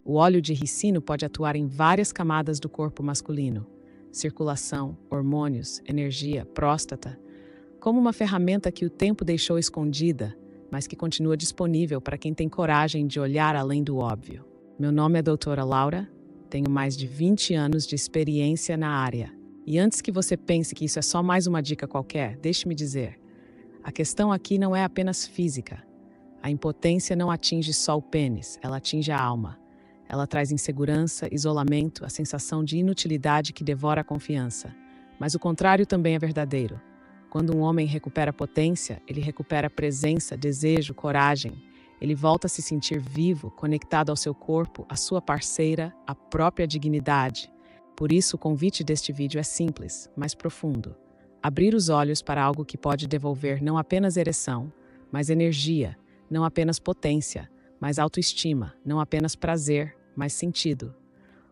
O óleo de ricino pode atuar em várias camadas do corpo masculino: circulação, hormônios, energia, próstata, como uma ferramenta que o tempo deixou escondida, mas que continua disponível para quem tem coragem de olhar além do óbvio. Meu nome é doutora Laura, tenho mais de 20 anos de experiência na área. E antes que você pense que isso é só mais uma dica qualquer, deixe-me dizer, a questão aqui não é apenas física. A impotência não atinge só o pênis, ela atinge a alma. Ela traz insegurança, isolamento, a sensação de inutilidade que devora a confiança. Mas o contrário também é verdadeiro. Quando um homem recupera potência, ele recupera presença, desejo, coragem. Ele volta a se sentir vivo, conectado ao seu corpo, à sua parceira, à própria dignidade. Por isso, o convite deste vídeo é simples, mas profundo. Abrir os olhos para algo que pode devolver não apenas ereção, mas energia, não apenas potência, mas autoestima, não apenas prazer, mas sentido.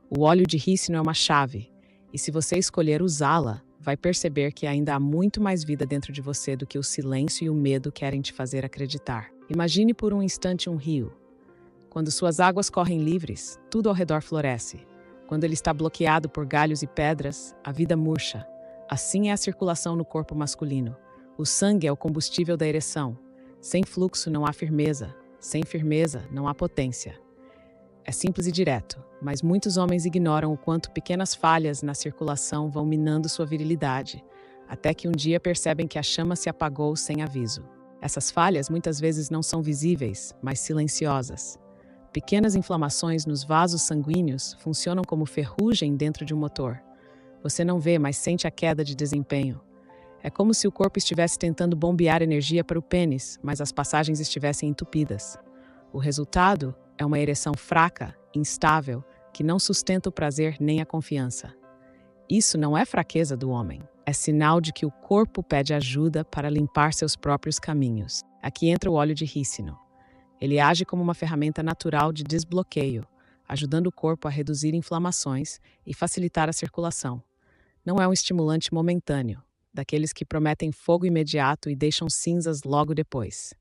O óleo de rícino é uma chave, e se você escolher usá-la, vai perceber que ainda há muito mais vida dentro de você do que o silêncio e o medo querem te fazer acreditar. Imagine por um instante um rio. Quando suas águas correm livres, tudo ao redor floresce. Quando ele está bloqueado por galhos e pedras, a vida murcha. Assim é a circulação no corpo masculino. O sangue é o combustível da ereção. Sem fluxo não há firmeza. Sem firmeza não há potência. É simples e direto, mas muitos homens ignoram o quanto pequenas falhas na circulação vão minando sua virilidade, até que um dia percebem que a chama se apagou sem aviso. Essas falhas muitas vezes não são visíveis, mas silenciosas. Pequenas inflamações nos vasos sanguíneos funcionam como ferrugem dentro de um motor. Você não vê, mas sente a queda de desempenho. É como se o corpo estivesse tentando bombear energia para o pênis, mas as passagens estivessem entupidas. O resultado é uma ereção fraca, instável, que não sustenta o prazer nem a confiança. Isso não é fraqueza do homem, é sinal de que o corpo pede ajuda para limpar seus próprios caminhos. Aqui entra o óleo de rícino. Ele age como uma ferramenta natural de desbloqueio, ajudando o corpo a reduzir inflamações e facilitar a circulação. Não é um estimulante momentâneo, daqueles que prometem fogo imediato e deixam cinzas logo depois.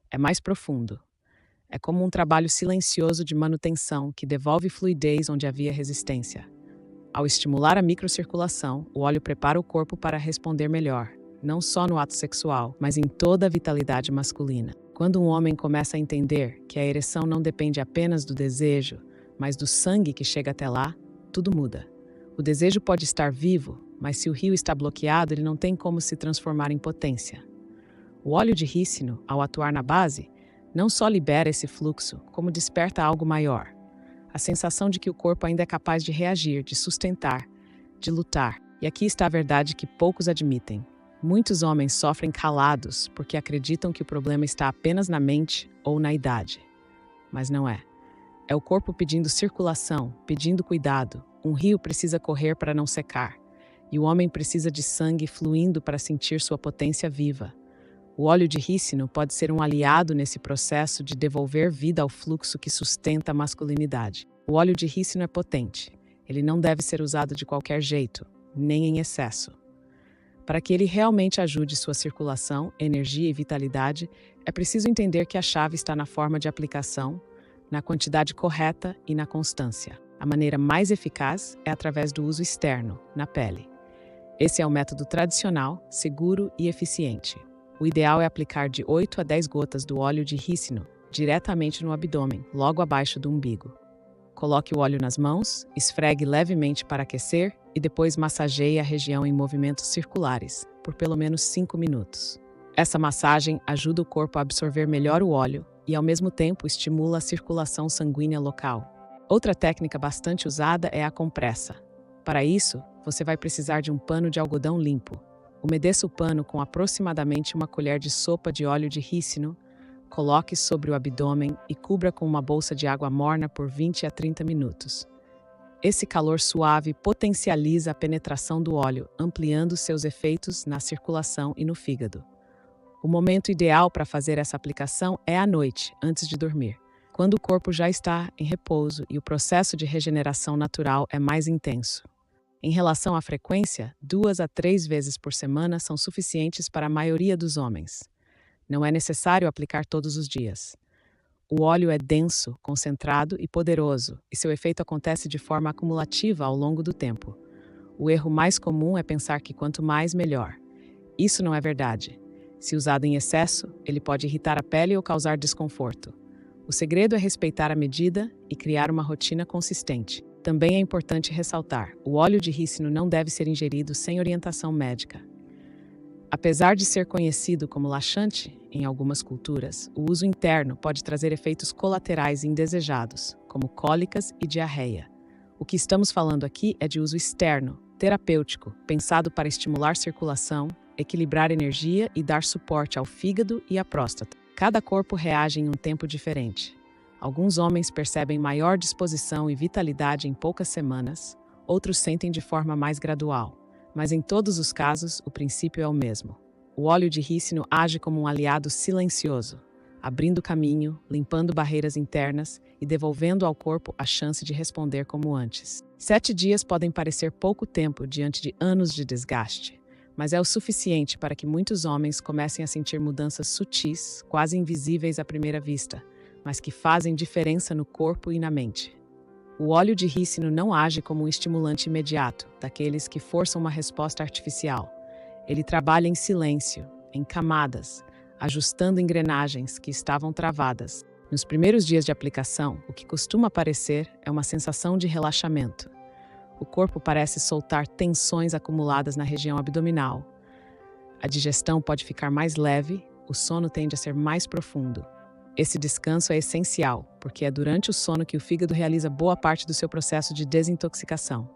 É mais profundo. É como um trabalho silencioso de manutenção que devolve fluidez onde havia resistência. Ao estimular a microcirculação, o óleo prepara o corpo para responder melhor, não só no ato sexual, mas em toda a vitalidade masculina. Quando um homem começa a entender que a ereção não depende apenas do desejo, mas do sangue que chega até lá, tudo muda. O desejo pode estar vivo, mas se o rio está bloqueado, ele não tem como se transformar em potência. O óleo de rícino, ao atuar na base, não só libera esse fluxo, como desperta algo maior. A sensação de que o corpo ainda é capaz de reagir, de sustentar, de lutar. E aqui está a verdade que poucos admitem. Muitos homens sofrem calados porque acreditam que o problema está apenas na mente ou na idade. Mas não é. É o corpo pedindo circulação, pedindo cuidado. Um rio precisa correr para não secar. E o homem precisa de sangue fluindo para sentir sua potência viva. O óleo de rícino pode ser um aliado nesse processo de devolver vida ao fluxo que sustenta a masculinidade. O óleo de rícino é potente. Ele não deve ser usado de qualquer jeito, nem em excesso. Para que ele realmente ajude sua circulação, energia e vitalidade, é preciso entender que a chave está na forma de aplicação, na quantidade correta e na constância. A maneira mais eficaz é através do uso externo, na pele. Esse é o método tradicional, seguro e eficiente. O ideal é aplicar de 8 a 10 gotas do óleo de rícino diretamente no abdômen, logo abaixo do umbigo. Coloque o óleo nas mãos, esfregue levemente para aquecer e depois massageie a região em movimentos circulares, por pelo menos 5 minutos. Essa massagem ajuda o corpo a absorver melhor o óleo e, ao mesmo tempo, estimula a circulação sanguínea local. Outra técnica bastante usada é a compressa. Para isso, você vai precisar de um pano de algodão limpo. Umedeça o pano com aproximadamente uma colher de sopa de óleo de rícino, coloque sobre o abdômen e cubra com uma bolsa de água morna por 20 a 30 minutos. Esse calor suave potencializa a penetração do óleo, ampliando seus efeitos na circulação e no fígado. O momento ideal para fazer essa aplicação é à noite, antes de dormir, quando o corpo já está em repouso e o processo de regeneração natural é mais intenso. Em relação à frequência, 2 a 3 vezes por semana são suficientes para a maioria dos homens. Não é necessário aplicar todos os dias. O óleo é denso, concentrado e poderoso, e seu efeito acontece de forma acumulativa ao longo do tempo. O erro mais comum é pensar que quanto mais, melhor. Isso não é verdade. Se usado em excesso, ele pode irritar a pele ou causar desconforto. O segredo é respeitar a medida e criar uma rotina consistente. Também é importante ressaltar: o óleo de rícino não deve ser ingerido sem orientação médica. Apesar de ser conhecido como laxante em algumas culturas, o uso interno pode trazer efeitos colaterais indesejados, como cólicas e diarreia. O que estamos falando aqui é de uso externo, terapêutico, pensado para estimular circulação, equilibrar energia e dar suporte ao fígado e à próstata. Cada corpo reage em um tempo diferente. Alguns homens percebem maior disposição e vitalidade em poucas semanas, outros sentem de forma mais gradual. Mas em todos os casos, o princípio é o mesmo. O óleo de rícino age como um aliado silencioso, abrindo caminho, limpando barreiras internas e devolvendo ao corpo a chance de responder como antes. 7 dias podem parecer pouco tempo diante de anos de desgaste, mas é o suficiente para que muitos homens comecem a sentir mudanças sutis, quase invisíveis à primeira vista, mas que fazem diferença no corpo e na mente. O óleo de rícino não age como um estimulante imediato, daqueles que forçam uma resposta artificial. Ele trabalha em silêncio, em camadas, ajustando engrenagens que estavam travadas. Nos primeiros dias de aplicação, o que costuma aparecer é uma sensação de relaxamento. O corpo parece soltar tensões acumuladas na região abdominal. A digestão pode ficar mais leve, o sono tende a ser mais profundo. Esse descanso é essencial, porque é durante o sono que o fígado realiza boa parte do seu processo de desintoxicação.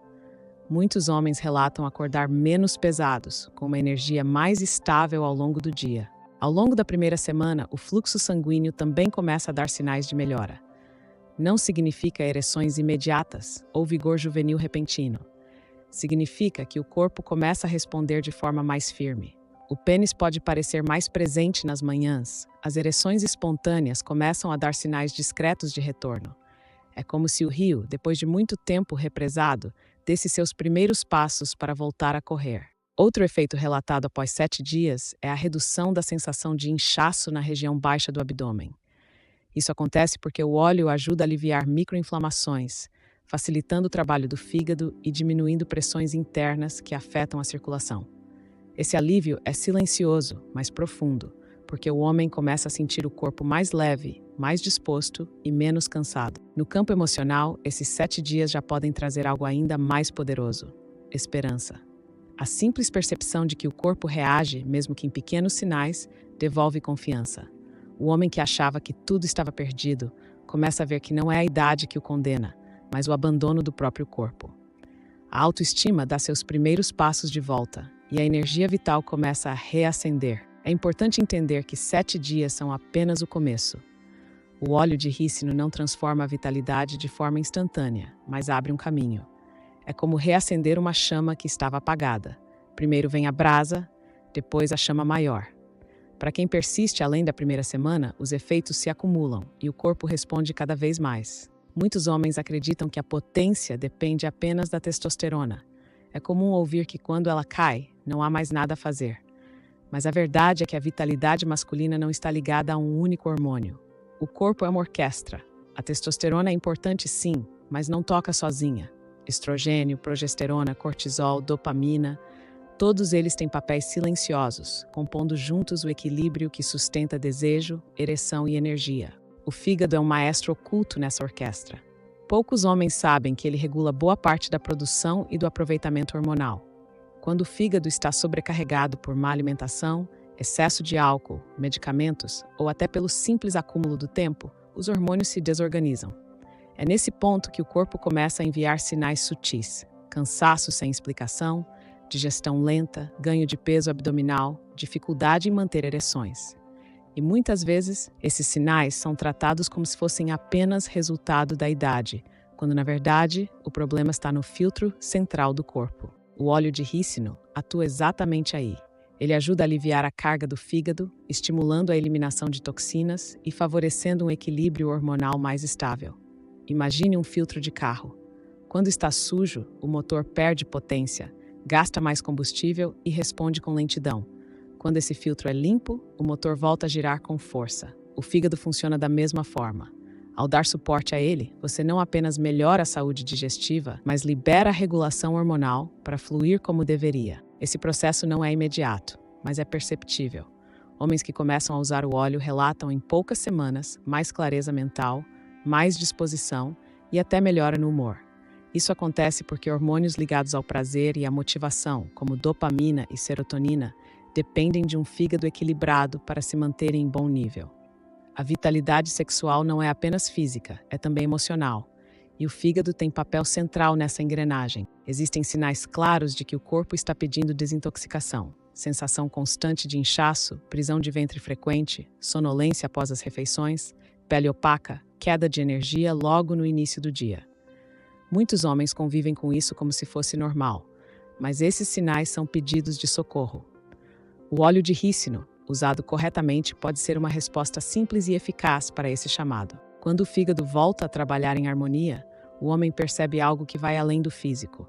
Muitos homens relatam acordar menos pesados, com uma energia mais estável ao longo do dia. Ao longo da primeira semana, o fluxo sanguíneo também começa a dar sinais de melhora. Não significa ereções imediatas ou vigor juvenil repentino. Significa que o corpo começa a responder de forma mais firme. O pênis pode parecer mais presente nas manhãs. As ereções espontâneas começam a dar sinais discretos de retorno. É como se o rio, depois de muito tempo represado, desse seus primeiros passos para voltar a correr. Outro efeito relatado após 7 dias é a redução da sensação de inchaço na região baixa do abdômen. Isso acontece porque o óleo ajuda a aliviar microinflamações, facilitando o trabalho do fígado e diminuindo pressões internas que afetam a circulação. Esse alívio é silencioso, mas profundo, porque o homem começa a sentir o corpo mais leve, mais disposto e menos cansado. No campo emocional, esses 7 dias já podem trazer algo ainda mais poderoso: esperança. A simples percepção de que o corpo reage, mesmo que em pequenos sinais, devolve confiança. O homem que achava que tudo estava perdido começa a ver que não é a idade que o condena, mas o abandono do próprio corpo. A autoestima dá seus primeiros passos de volta e a energia vital começa a reacender. É importante entender que 7 dias são apenas o começo. O óleo de rícino não transforma a vitalidade de forma instantânea, mas abre um caminho. É como reacender uma chama que estava apagada. Primeiro vem a brasa, depois a chama maior. Para quem persiste além da primeira semana, os efeitos se acumulam e o corpo responde cada vez mais. Muitos homens acreditam que a potência depende apenas da testosterona. É comum ouvir que quando ela cai, não há mais nada a fazer. Mas a verdade é que a vitalidade masculina não está ligada a um único hormônio. O corpo é uma orquestra. A testosterona é importante sim, mas não toca sozinha. Estrogênio, progesterona, cortisol, dopamina, todos eles têm papéis silenciosos, compondo juntos o equilíbrio que sustenta desejo, ereção e energia. O fígado é um maestro oculto nessa orquestra. Poucos homens sabem que ele regula boa parte da produção e do aproveitamento hormonal. Quando o fígado está sobrecarregado por má alimentação, excesso de álcool, medicamentos ou até pelo simples acúmulo do tempo, os hormônios se desorganizam. É nesse ponto que o corpo começa a enviar sinais sutis: cansaço sem explicação, digestão lenta, ganho de peso abdominal, dificuldade em manter ereções. E muitas vezes, esses sinais são tratados como se fossem apenas resultado da idade, quando na verdade o problema está no filtro central do corpo. O óleo de rícino atua exatamente aí. Ele ajuda a aliviar a carga do fígado, estimulando a eliminação de toxinas e favorecendo um equilíbrio hormonal mais estável. Imagine um filtro de carro. Quando está sujo, o motor perde potência, gasta mais combustível e responde com lentidão. Quando esse filtro é limpo, o motor volta a girar com força. o fígado funciona da mesma forma. Ao dar suporte a ele, você não apenas melhora a saúde digestiva, mas libera a regulação hormonal para fluir como deveria. Esse processo não é imediato, mas é perceptível. Homens que começam a usar o óleo relatam em poucas semanas mais clareza mental, mais disposição e até melhora no humor. Isso acontece porque hormônios ligados ao prazer e à motivação, como dopamina e serotonina, dependem de um fígado equilibrado para se manterem em bom nível. A vitalidade sexual não é apenas física, é também emocional. E o fígado tem papel central nessa engrenagem. Existem sinais claros de que o corpo está pedindo desintoxicação. Sensação constante de inchaço, prisão de ventre frequente, sonolência após as refeições, pele opaca, queda de energia logo no início do dia. Muitos homens convivem com isso como se fosse normal, mas esses sinais são pedidos de socorro. O óleo de rícino, usado corretamente, pode ser uma resposta simples e eficaz para esse chamado. Quando o fígado volta a trabalhar em harmonia, o homem percebe algo que vai além do físico.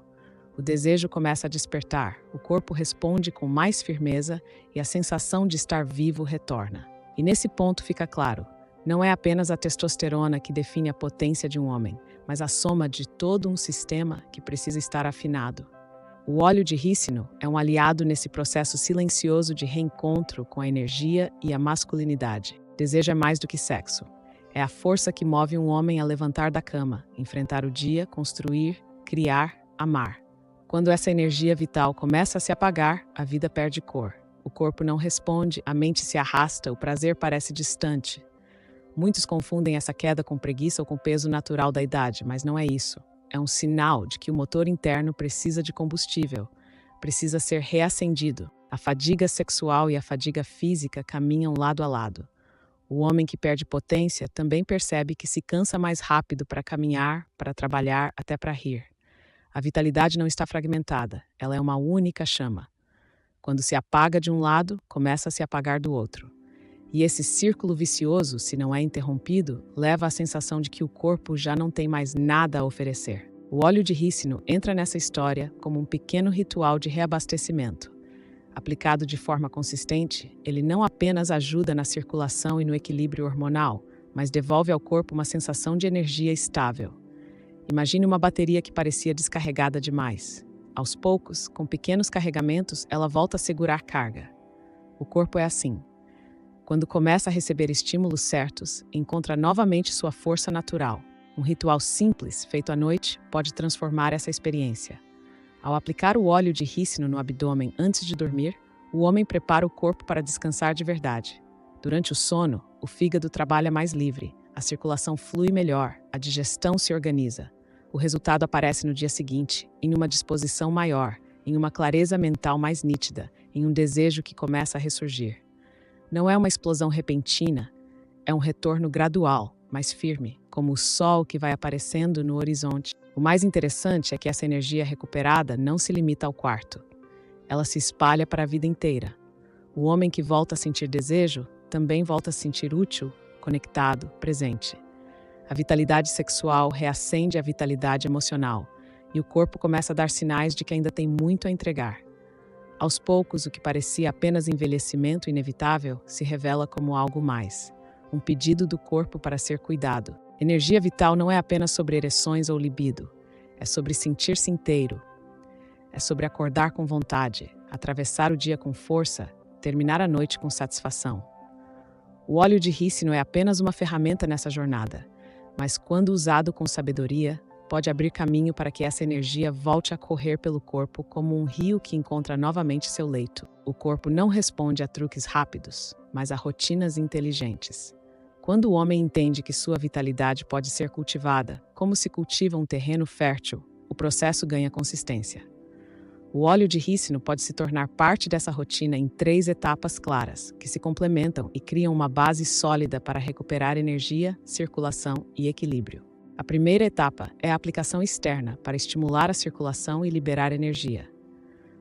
O desejo começa a despertar, o corpo responde com mais firmeza e a sensação de estar vivo retorna. E nesse ponto fica claro, não é apenas a testosterona que define a potência de um homem, mas a soma de todo um sistema que precisa estar afinado. O óleo de rícino é um aliado nesse processo silencioso de reencontro com a energia e a masculinidade. Desejo é mais do que sexo. É a força que move um homem a levantar da cama, enfrentar o dia, construir, criar, amar. Quando essa energia vital começa a se apagar, a vida perde cor. O corpo não responde, a mente se arrasta, o prazer parece distante. Muitos confundem essa queda com preguiça ou com o peso natural da idade, mas não é isso. É um sinal de que o motor interno precisa de combustível, precisa ser reacendido. A fadiga sexual e a fadiga física caminham lado a lado. O homem que perde potência também percebe que se cansa mais rápido para caminhar, para trabalhar, até para rir. A vitalidade não está fragmentada, ela é uma única chama. Quando se apaga de um lado, começa a se apagar do outro. E esse círculo vicioso, se não é interrompido, leva à sensação de que o corpo já não tem mais nada a oferecer. O óleo de rícino entra nessa história como um pequeno ritual de reabastecimento. Aplicado de forma consistente, ele não apenas ajuda na circulação e no equilíbrio hormonal, mas devolve ao corpo uma sensação de energia estável. Imagine uma bateria que parecia descarregada demais. Aos poucos, com pequenos carregamentos, ela volta a segurar carga. O corpo é assim. Quando começa a receber estímulos certos, encontra novamente sua força natural. Um ritual simples, feito à noite, pode transformar essa experiência. Ao aplicar o óleo de rícino no abdômen antes de dormir, o homem prepara o corpo para descansar de verdade. Durante o sono, o fígado trabalha mais livre, a circulação flui melhor, a digestão se organiza. O resultado aparece no dia seguinte, em uma disposição maior, em uma clareza mental mais nítida, em um desejo que começa a ressurgir. Não é uma explosão repentina, é um retorno gradual, mais firme, como o sol que vai aparecendo no horizonte. O mais interessante é que essa energia recuperada não se limita ao quarto. Ela se espalha para a vida inteira. O homem que volta a sentir desejo também volta a se sentir útil, conectado, presente. A vitalidade sexual reacende a vitalidade emocional, e o corpo começa a dar sinais de que ainda tem muito a entregar. Aos poucos, o que parecia apenas envelhecimento inevitável se revela como algo mais. Um pedido do corpo para ser cuidado. Energia vital não é apenas sobre ereções ou libido. É sobre sentir-se inteiro. É sobre acordar com vontade, atravessar o dia com força, terminar a noite com satisfação. O óleo de rícino é apenas uma ferramenta nessa jornada, mas quando usado com sabedoria, pode abrir caminho para que essa energia volte a correr pelo corpo como um rio que encontra novamente seu leito. O corpo não responde a truques rápidos, mas a rotinas inteligentes. Quando o homem entende que sua vitalidade pode ser cultivada, como se cultiva um terreno fértil, o processo ganha consistência. O óleo de rícino pode se tornar parte dessa rotina em 3 etapas claras, que se complementam e criam uma base sólida para recuperar energia, circulação e equilíbrio. A primeira etapa é a aplicação externa para estimular a circulação e liberar energia.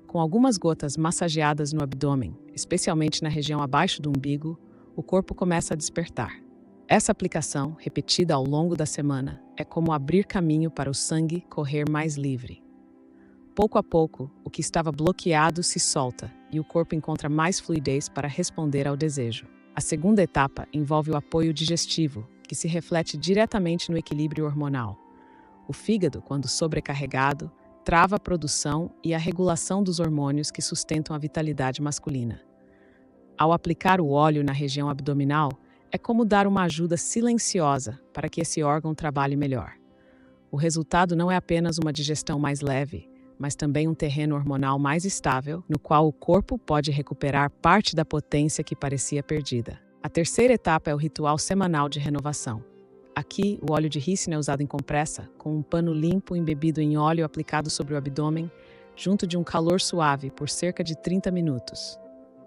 Com algumas gotas massageadas no abdômen, especialmente na região abaixo do umbigo, o corpo começa a despertar. Essa aplicação, repetida ao longo da semana, é como abrir caminho para o sangue correr mais livre. Pouco a pouco, o que estava bloqueado se solta e o corpo encontra mais fluidez para responder ao desejo. A segunda etapa envolve o apoio digestivo, que se reflete diretamente no equilíbrio hormonal. O fígado, quando sobrecarregado, trava a produção e a regulação dos hormônios que sustentam a vitalidade masculina. Ao aplicar o óleo na região abdominal, é como dar uma ajuda silenciosa para que esse órgão trabalhe melhor. O resultado não é apenas uma digestão mais leve, mas também um terreno hormonal mais estável, no qual o corpo pode recuperar parte da potência que parecia perdida. A terceira etapa é o ritual semanal de renovação. Aqui, o óleo de rícino é usado em compressa, com um pano limpo embebido em óleo aplicado sobre o abdômen, junto de um calor suave por cerca de 30 minutos.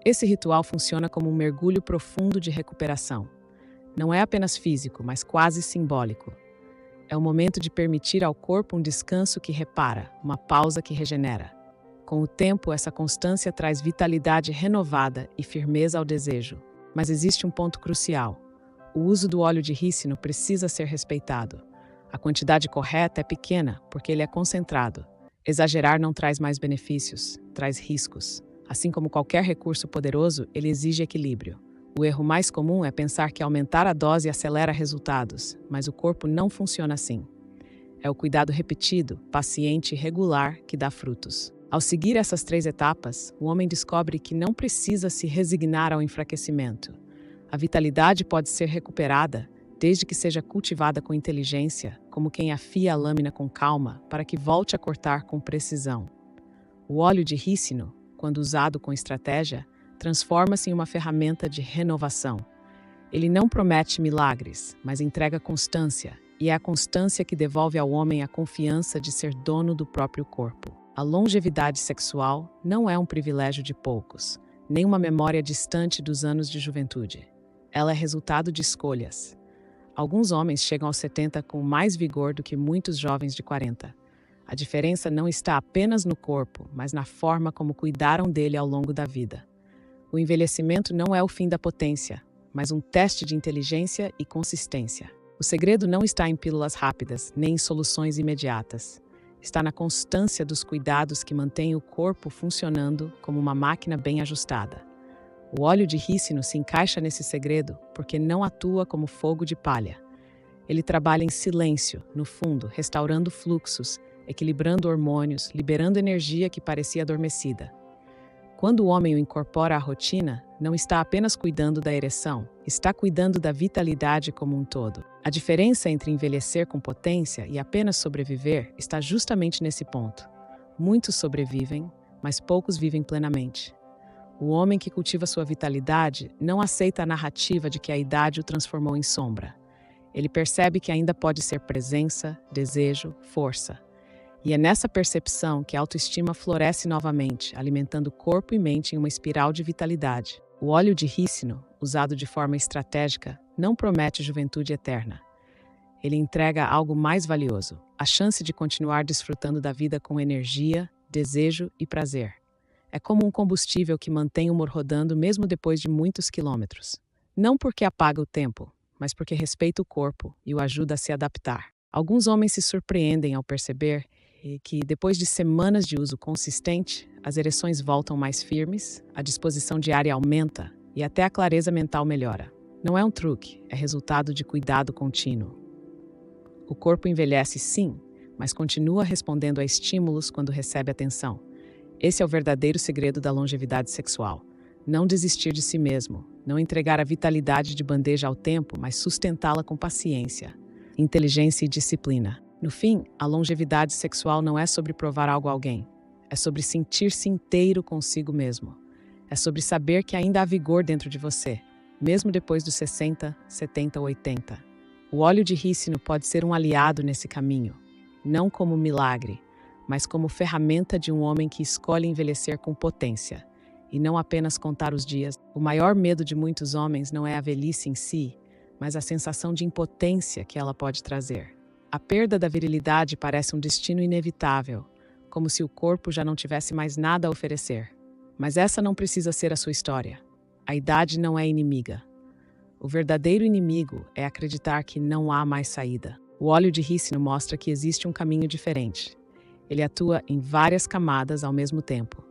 Esse ritual funciona como um mergulho profundo de recuperação. Não é apenas físico, mas quase simbólico. É o momento de permitir ao corpo um descanso que repara, uma pausa que regenera. Com o tempo, essa constância traz vitalidade renovada e firmeza ao desejo. Mas existe um ponto crucial. O uso do óleo de rícino precisa ser respeitado. A quantidade correta é pequena, porque ele é concentrado. Exagerar não traz mais benefícios, traz riscos. Assim como qualquer recurso poderoso, ele exige equilíbrio. O erro mais comum é pensar que aumentar a dose acelera resultados, mas o corpo não funciona assim. É o cuidado repetido, paciente e regular que dá frutos. Ao seguir essas 3 etapas, o homem descobre que não precisa se resignar ao enfraquecimento. A vitalidade pode ser recuperada, desde que seja cultivada com inteligência, como quem afia a lâmina com calma para que volte a cortar com precisão. O óleo de rícino, quando usado com estratégia, transforma-se em uma ferramenta de renovação. Ele não promete milagres, mas entrega constância, e é a constância que devolve ao homem a confiança de ser dono do próprio corpo. A longevidade sexual não é um privilégio de poucos, nem uma memória distante dos anos de juventude. Ela é resultado de escolhas. Alguns homens chegam aos 70 com mais vigor do que muitos jovens de 40. A diferença não está apenas no corpo, mas na forma como cuidaram dele ao longo da vida. O envelhecimento não é o fim da potência, mas um teste de inteligência e consistência. O segredo não está em pílulas rápidas, nem em soluções imediatas. Está na constância dos cuidados que mantêm o corpo funcionando como uma máquina bem ajustada. O óleo de rícino se encaixa nesse segredo porque não atua como fogo de palha. Ele trabalha em silêncio, no fundo, restaurando fluxos, equilibrando hormônios, liberando energia que parecia adormecida. Quando o homem o incorpora à rotina, não está apenas cuidando da ereção, está cuidando da vitalidade como um todo. A diferença entre envelhecer com potência e apenas sobreviver está justamente nesse ponto. Muitos sobrevivem, mas poucos vivem plenamente. O homem que cultiva sua vitalidade não aceita a narrativa de que a idade o transformou em sombra. Ele percebe que ainda pode ser presença, desejo, força. E é nessa percepção que a autoestima floresce novamente, alimentando corpo e mente em uma espiral de vitalidade. O óleo de rícino, usado de forma estratégica, não promete juventude eterna. Ele entrega algo mais valioso, a chance de continuar desfrutando da vida com energia, desejo e prazer. É como um combustível que mantém o humor rodando mesmo depois de muitos quilômetros. Não porque apaga o tempo, mas porque respeita o corpo e o ajuda a se adaptar. Alguns homens se surpreendem ao perceber que, depois de semanas de uso consistente, as ereções voltam mais firmes, a disposição diária aumenta e até a clareza mental melhora. Não é um truque, é resultado de cuidado contínuo. O corpo envelhece sim, mas continua respondendo a estímulos quando recebe atenção. Esse é o verdadeiro segredo da longevidade sexual. Não desistir de si mesmo, não entregar a vitalidade de bandeja ao tempo, mas sustentá-la com paciência, inteligência e disciplina. No fim, a longevidade sexual não é sobre provar algo a alguém. É sobre sentir-se inteiro consigo mesmo. É sobre saber que ainda há vigor dentro de você, mesmo depois dos 60, 70 ou 80. O óleo de rícino pode ser um aliado nesse caminho, não como milagre, mas como ferramenta de um homem que escolhe envelhecer com potência, e não apenas contar os dias. O maior medo de muitos homens não é a velhice em si, mas a sensação de impotência que ela pode trazer. A perda da virilidade parece um destino inevitável, como se o corpo já não tivesse mais nada a oferecer. Mas essa não precisa ser a sua história. A idade não é inimiga. O verdadeiro inimigo é acreditar que não há mais saída. O óleo de rícino mostra que existe um caminho diferente. Ele atua em várias camadas ao mesmo tempo.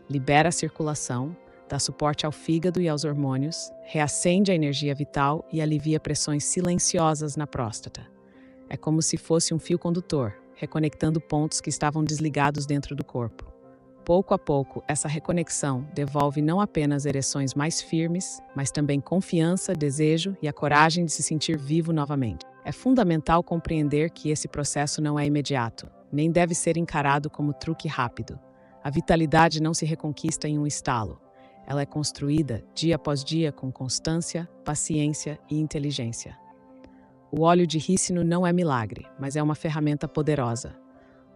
Libera a circulação, dá suporte ao fígado e aos hormônios, reacende a energia vital e alivia pressões silenciosas na próstata. É como se fosse um fio condutor, reconectando pontos que estavam desligados dentro do corpo. Pouco a pouco, essa reconexão devolve não apenas ereções mais firmes, mas também confiança, desejo e a coragem de se sentir vivo novamente. É fundamental compreender que esse processo não é imediato, nem deve ser encarado como truque rápido. A vitalidade não se reconquista em um estalo. Ela é construída dia após dia com constância, paciência e inteligência. O óleo de rícino não é milagre, mas é uma ferramenta poderosa.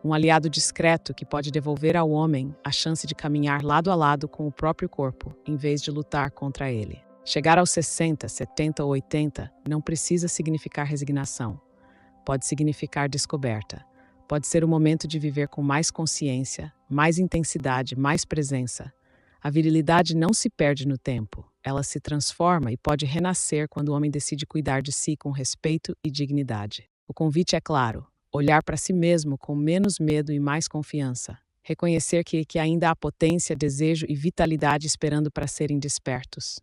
Um aliado discreto que pode devolver ao homem a chance de caminhar lado a lado com o próprio corpo, em vez de lutar contra ele. Chegar aos 60, 70 ou 80 não precisa significar resignação. Pode significar descoberta. Pode ser o momento de viver com mais consciência, mais intensidade, mais presença. A virilidade não se perde no tempo. Ela se transforma e pode renascer quando o homem decide cuidar de si com respeito e dignidade. O convite é claro: olhar para si mesmo com menos medo e mais confiança. Reconhecer que ainda há potência, desejo e vitalidade esperando para serem despertos.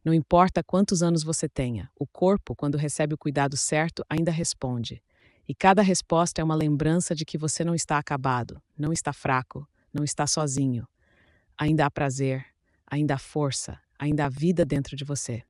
Não importa quantos anos você tenha, o corpo, quando recebe o cuidado certo, ainda responde. E cada resposta é uma lembrança de que você não está acabado, não está fraco, não está sozinho. Ainda há prazer, ainda há força, ainda há vida dentro de você.